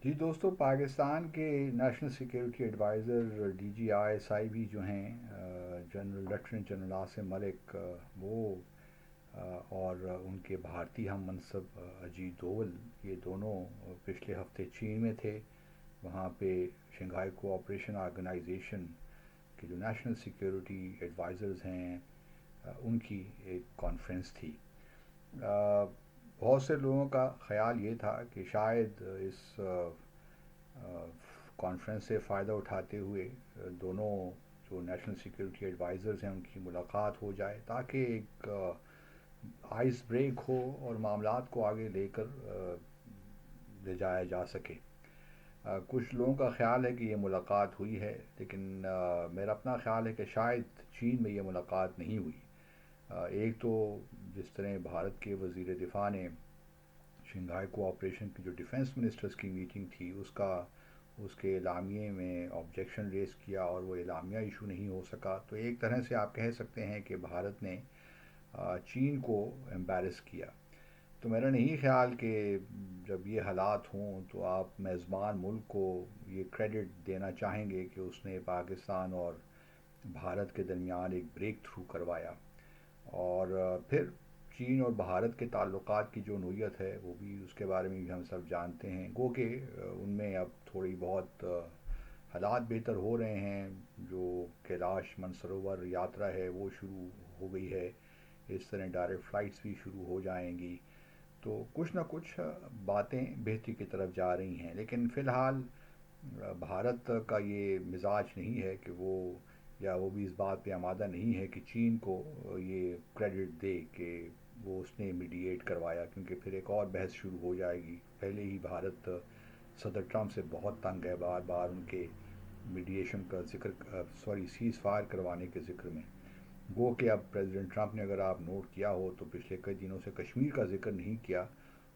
جی دوستو، پاکستان کے national security adviser D G I S I بھی جو ہیں general lieutenant general Asim Malik, وہ اور ان کے بھارتی ہم منصب اجیت دوول، یہ دونوں پچھلے ہفتے چین میں تھے. وہاں پہ شنگھائی کوآپریشن آرگنائزیشن کے جو نیشنل سیکیورٹی ایڈوائزرز ہیں ان کی ایک کانفرنس تھی. آ، بہت سے لوگوں کا خیال یہ تھا کہ شاید اس کانفرنس سے فائدہ اٹھاتے ہوئے دونوں جو نیشنل سیکیورٹی ایڈوائزرز ہیں ان کی ملاقات ہو جائے تاکہ ایک آئس بریک ہو اور معاملات کو آگے لے کر لے جایا جا سکے. کچھ لوگوں کا خیال ہے کہ یہ ملاقات ہوئی ہے، لیکن میرا اپنا خیال ہے کہ شاید چین میں یہ ملاقات نہیں ہوئی. ایک تو جس طرح بھارت کے وزیر دفاع نے شنگھائی کوآپریشن کی جو ڈیفنس منسٹرز کی میٹنگ تھی اس کے اعلامیے میں آبجیکشن ریز کیا اور وہ اعلامیہ ایشو نہیں ہو سکا، تو ایک طرح سے آپ کہہ سکتے ہیں کہ بھارت نے چین کو امبیرس کیا. تو میرا نہیں خیال کہ جب یہ حالات ہوں تو آپ میزبان ملک کو یہ کریڈٹ دینا چاہیں گے کہ اس نے پاکستان اور بھارت کے درمیان ایک بریک تھرو کروایا. اور پھر چین اور بھارت کے تعلقات کی جو نوعیت ہے وہ بھی اس کے بارے میں بھی ہم سب جانتے ہیں، گو کہ ان میں اب تھوڑی بہت حالات بہتر ہو رہے ہیں. جو کیلاش منسروور یاترا ہے وہ شروع ہو گئی ہے، اس طرح ڈائریکٹ فلائٹس بھی شروع ہو جائیں گی. تو کچھ نہ کچھ باتیں بہتری کی طرف جا رہی ہیں، لیکن فی الحال بھارت کا یہ مزاج نہیں ہے کہ وہ بھی اس بات پہ آمادہ نہیں ہے کہ چین کو یہ کریڈٹ دے کہ وہ اس نے میڈییٹ کروایا، کیونکہ پھر ایک اور بحث شروع ہو جائے گی. پہلے ہی بھارت صدر ٹرمپ سے بہت تنگ ہے، بار بار ان کے میڈیشن کا ذکر، سیز فائر کروانے کے ذکر میں. گو کہ اب پریزیڈنٹ ٹرمپ نے، اگر آپ نوٹ کیا ہو تو پچھلے کئی دنوں سے کشمیر کا ذکر نہیں کیا.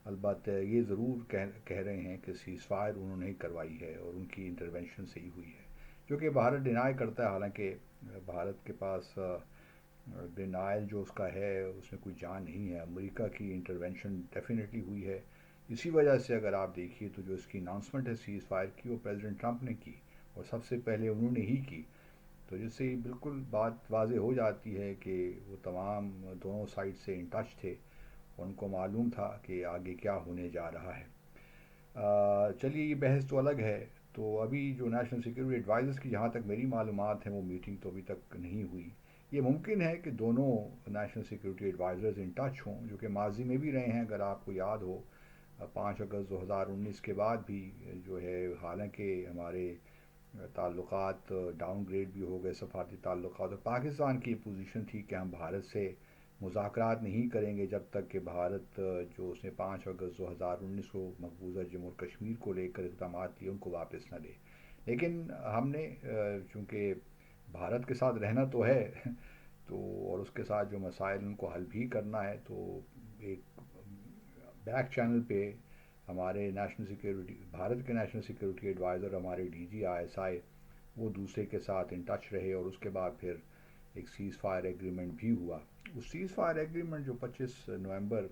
البتہ یہ ضرور کہہ رہے ہیں کہ سیز فائر انہوں نے کروائی ہے اور ان کی انٹروینشن سے ہی ہوئی ہے، جو کہ بھارت ڈینائی کرتا ہے. حالانکہ بھارت کے پاس ڈینائل جو اس کا ہے اس میں کوئی جان نہیں ہے. امریکہ کی انٹروینشن ڈیفینیٹلی ہوئی ہے. اسی وجہ سے اگر آپ دیکھیے تو جو اس کی اناؤنسمنٹ ہے سیز فائر کی، وہ پریزیڈنٹ ٹرمپ نے کی اور سب سے پہلے انہوں نے ہی کی. تو جس سے بالکل بات واضح ہو جاتی ہے کہ وہ تمام دونوں سائڈ سے ان ٹچ تھے اور ان کو معلوم تھا کہ آگے کیا ہونے جا رہا ہے. چلیے یہ بحث تو الگ ہے. تو ابھی جو نیشنل سیکیورٹی ایڈوائزرز کی جہاں تک میری معلومات ہیں وہ میٹنگ تو ابھی تک نہیں ہوئی. یہ ممکن ہے کہ دونوں national security advisers in touch ہوں، جو کہ ماضی میں بھی رہے ہیں. اگر آپ کو یاد ہو 5 اگست 2019 کے بعد بھی جو ہے، حالانکہ ہمارے تعلقات ڈاؤن گریڈ بھی ہو گئے سفارتی تعلقات، اور پاکستان کی پوزیشن تھی کہ ہم بھارت سے مذاکرات نہیں کریں گے جب تک کہ بھارت جو اس نے 5 اگست 2019 کو مقبوضہ جموں اور کشمیر کو لے کر اقدامات لیے ان کو واپس نہ لے. لیکن ہم نے چونکہ بھارت کے ساتھ رہنا تو ہے تو اور اس کے ساتھ جو مسائل ان کو حل بھی کرنا ہے، تو ایک بیک چینل پہ ہمارے نیشنل سیکیورٹی بھارت کے نیشنل سیکیورٹی ایڈوائزر ہمارے D G I S I وہ دوسرے کے ساتھ ان ٹچ رہے اور اس کے بعد پھر ایک سیز فائر ایگریمنٹ بھی ہوا. اس سیز فائر ایگریمنٹ جو 25 نومبر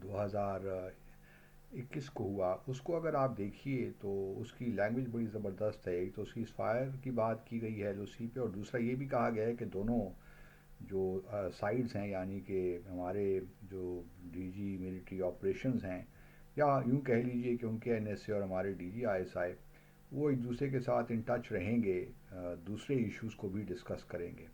2021 کو ہوا، اس کو اگر آپ دیکھیے تو اس کی لینگویج بڑی زبردست ہے. ایک تو سیز فائر کی بات کی گئی ہے LOC پہ، اور دوسرا یہ بھی کہا گیا ہے کہ دونوں جو سائڈز ہیں، یعنی کہ ہمارے جو ڈی جی ملٹری آپریشنز ہیں، یا یوں کہہ لیجئے کہ ان کے NSA اور ہمارے D G I S I وہ ایک دوسرے کے ساتھ ان ٹچ رہیں گے، دوسرے ایشوز کو بھی ڈسکس کریں گے.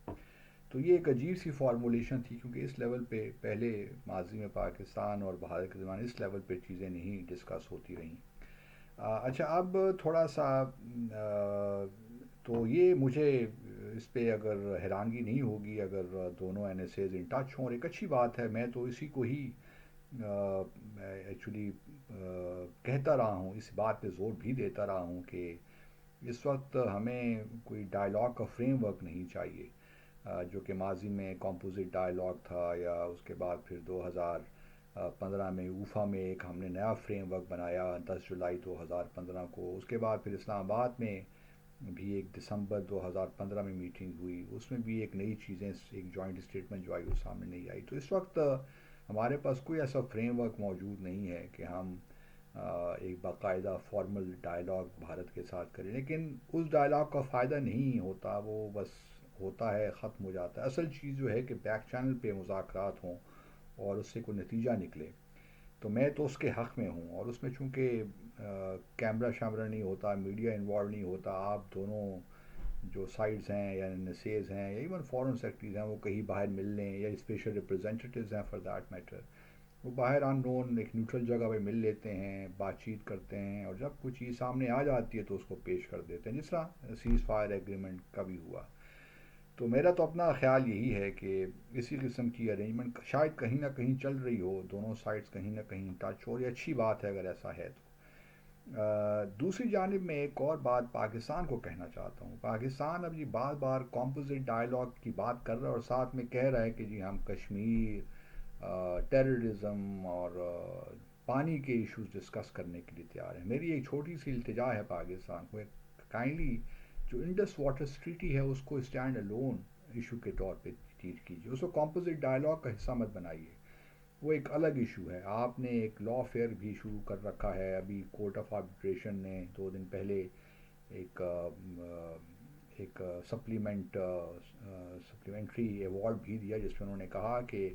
تو یہ ایک عجیب سی فارمولیشن تھی، کیونکہ اس لیول پہ پہلے ماضی میں پاکستان اور بھارت کے درمیان اس لیول پہ چیزیں نہیں ڈسکس ہوتی رہیں. اچھا، اب تھوڑا سا تو یہ مجھے اس پہ اگر حیرانگی نہیں ہوگی اگر دونوں NSAs ان ٹچ ہوں، اور ایک اچھی بات ہے. میں تو اسی کو ہی ایکچولی کہتا رہا ہوں، اس بات پہ زور بھی دیتا رہا ہوں کہ اس وقت ہمیں کوئی ڈائلاگ کا فریم ورک نہیں چاہیے، جو کہ ماضی میں کمپوزٹ ڈائلاگ تھا، یا اس کے بعد پھر 2015 میں اوفا میں ایک ہم نے نیا فریم ورک بنایا 10 جولائی 2015 کو. اس کے بعد پھر اسلام آباد میں بھی 1 دسمبر 2015 میں میٹنگ ہوئی، اس میں بھی ایک نئی چیزیں، ایک جوائنٹ اسٹیٹمنٹ جو آئی وہ سامنے نہیں آئی. تو اس وقت ہمارے پاس کوئی ایسا فریم ورک موجود نہیں ہے کہ ہم ایک باقاعدہ فارمل ڈائلاگ بھارت کے ساتھ کریں، لیکن اس ڈائلاگ کا فائدہ نہیں ہوتا، وہ بس ہوتا ہے، ختم ہو جاتا ہے۔ اصل چیز جو ہے کہ بیک چینل پہ مذاکرات ہوں اور اس سے کوئی نتیجہ نکلے، تو میں تو اس کے حق میں ہوں۔ اور اس میں چونکہ کیمرہ شیمرہ نہیں ہوتا، میڈیا انوالو نہیں ہوتا، آپ دونوں جو سائڈز ہیں یا نسیز ہیں یا ایون فارن سیکرٹریز ہیں وہ کہیں باہر مل لیں، یا اسپیشل ریپرزینٹیوز ہیں فار دیٹ میٹر، وہ باہر ان نون ایک نیوٹرل جگہ پہ مل لیتے ہیں، بات چیت کرتے ہیں، اور جب کوئی چیز سامنے آ جاتی ہے تو اس کو پیش کر دیتے ہیں، جس طرح سیز فائر ایگریمنٹ کا بھی ہوا۔ تو میرا تو اپنا خیال یہی ہے کہ اسی قسم کی ارینجمنٹ شاید کہیں نہ کہیں چل رہی ہو، دونوں سائڈز کہیں نہ کہیں ٹچ ہو، یہ اچھی بات ہے اگر ایسا ہے تو۔ دوسری جانب میں ایک اور بات پاکستان کو کہنا چاہتا ہوں۔ پاکستان اب یہ بار بار کمپوزٹ ڈائلاگ کی بات کر رہا ہے اور ساتھ میں کہہ رہا ہے کہ جی ہم کشمیر، ٹیررزم اور پانی کے ایشوز ڈسکس کرنے کے لیے تیار ہیں۔ میری ایک چھوٹی سی التجا ہے پاکستان کو، کائنڈلی جو انڈس واٹر ٹریٹی ہے اس کو اسٹینڈ الون ایشو کے طور پہ ٹریٹ کیجیے، اس کو کمپوزٹ ڈائلاگ کا حصہ مت بنائیے، وہ ایک الگ ایشو ہے۔ آپ نے ایک لا فیئر بھی شروع کر رکھا ہے، ابھی کورٹ آف آربٹریشن نے 2 دن پہلے ایک ایک سپلیمنٹری ایوارڈ بھی دیا، جس میں انہوں نے کہا کہ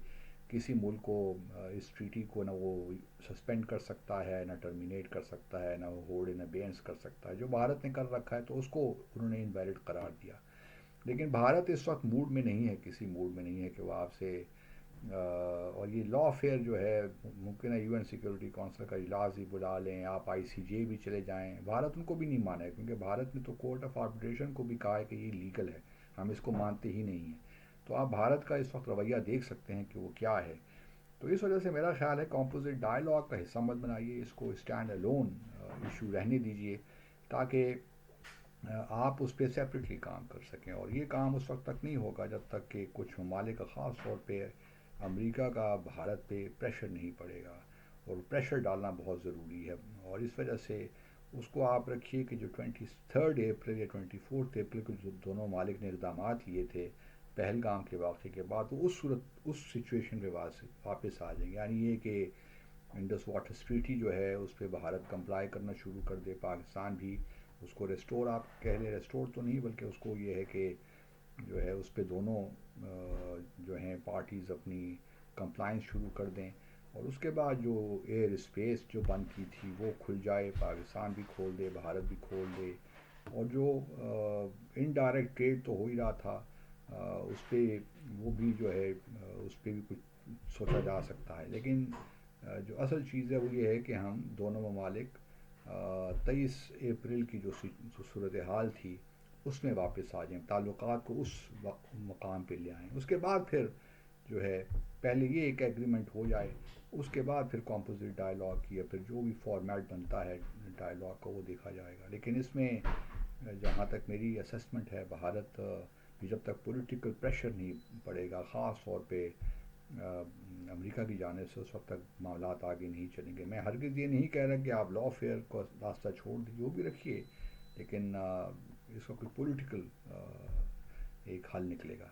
کسی ملک کو اس ٹریٹی کو نہ وہ سسپینڈ کر سکتا ہے، نہ ٹرمینیٹ کر سکتا ہے، نہ وہ ہولڈ ان ابینس کر سکتا ہے۔ جو بھارت نے کر رکھا ہے تو اس کو انہوں نے انویلڈ قرار دیا، لیکن بھارت اس وقت موڈ میں نہیں ہے، کسی موڈ میں نہیں ہے کہ وہ آپ سے اور یہ لا فیئر جو ہے ممکن ہے یو این سیکورٹی کونسل کا اجلاس بھی بلا لیں، آپ آئی سی جے بھی چلے جائیں، بھارت ان کو بھی نہیں مانا ہے، کیونکہ بھارت نے تو کورٹ آف آربٹریشن کو بھی کہا ہے کہ یہ لیگل ہے، ہم اس کو مانتے ہی نہیں ہیں۔ تو آپ بھارت کا اس وقت رویہ دیکھ سکتے ہیں کہ وہ کیا ہے۔ تو اس وجہ سے میرا خیال ہے کمپوزٹ ڈائلاگ کا حصہ مت بنائیے، اس کو اسٹینڈ الون ایشو رہنے دیجیے، تاکہ آپ اس پہ سیپریٹلی کام کر سکیں۔ اور یہ کام اس وقت تک نہیں ہوگا جب تک کہ کچھ ممالک کا، خاص طور پہ امریکہ کا، بھارت پہ پریشر نہیں پڑے گا، اور پریشر ڈالنا بہت ضروری ہے۔ اور اس وجہ سے اس کو آپ رکھیے کہ جو 23 اپریل یا 24 اپریل کو جو دونوں ممالک نے اقدامات لیے تھے پہلگام کے واقعے کے بعد، وہ اس سچویشن پہ واپس آ جائیں گے، یعنی یہ کہ انڈس واٹر ٹریٹی جو ہے اس پہ بھارت کمپلائی کرنا شروع کر دے، پاکستان بھی اس کو ریسٹور، آپ کہہ لیں ریسٹور تو نہیں بلکہ اس کو یہ ہے کہ جو ہے اس پہ دونوں جو ہیں پارٹیز اپنی کمپلائنس شروع کر دیں، اور اس کے بعد جو ایئر اسپیس جو بند کی تھی وہ کھل جائے، پاکستان بھی کھول دے، بھارت بھی کھول دے، اور جو انڈائریکٹ ٹریڈ تو ہو ہی رہا تھا اس پہ وہ بھی جو ہے اس پہ بھی کچھ سوچا جا سکتا ہے۔ لیکن جو اصل چیز ہے وہ یہ ہے کہ ہم دونوں ممالک 23 اپریل کی جو صورتحال تھی اس میں واپس آ جائیں، تعلقات کو اس مقام پہ لے آئیں۔ اس کے بعد پھر جو ہے پہلے یہ ایک ایگریمنٹ ہو جائے، اس کے بعد پھر کمپوزٹ ڈائلاگ کی یا پھر جو بھی فارمیٹ بنتا ہے ڈائلاگ کا وہ دیکھا جائے گا۔ لیکن اس میں جہاں تک میری اسسمنٹ ہے، بھارت جب تک پولیٹیکل پریشر نہیں پڑے گا، خاص طور پہ امریکہ کی جانب سے، اس وقت تک معاملات آگے نہیں چلیں گے۔ میں ہرگز یہ نہیں کہہ رہا کہ آپ لا فیئر کو راستہ چھوڑ دیجیے، وہ بھی رکھیے، لیکن اس کا کوئی پولیٹیکل ایک حل نکلے گا۔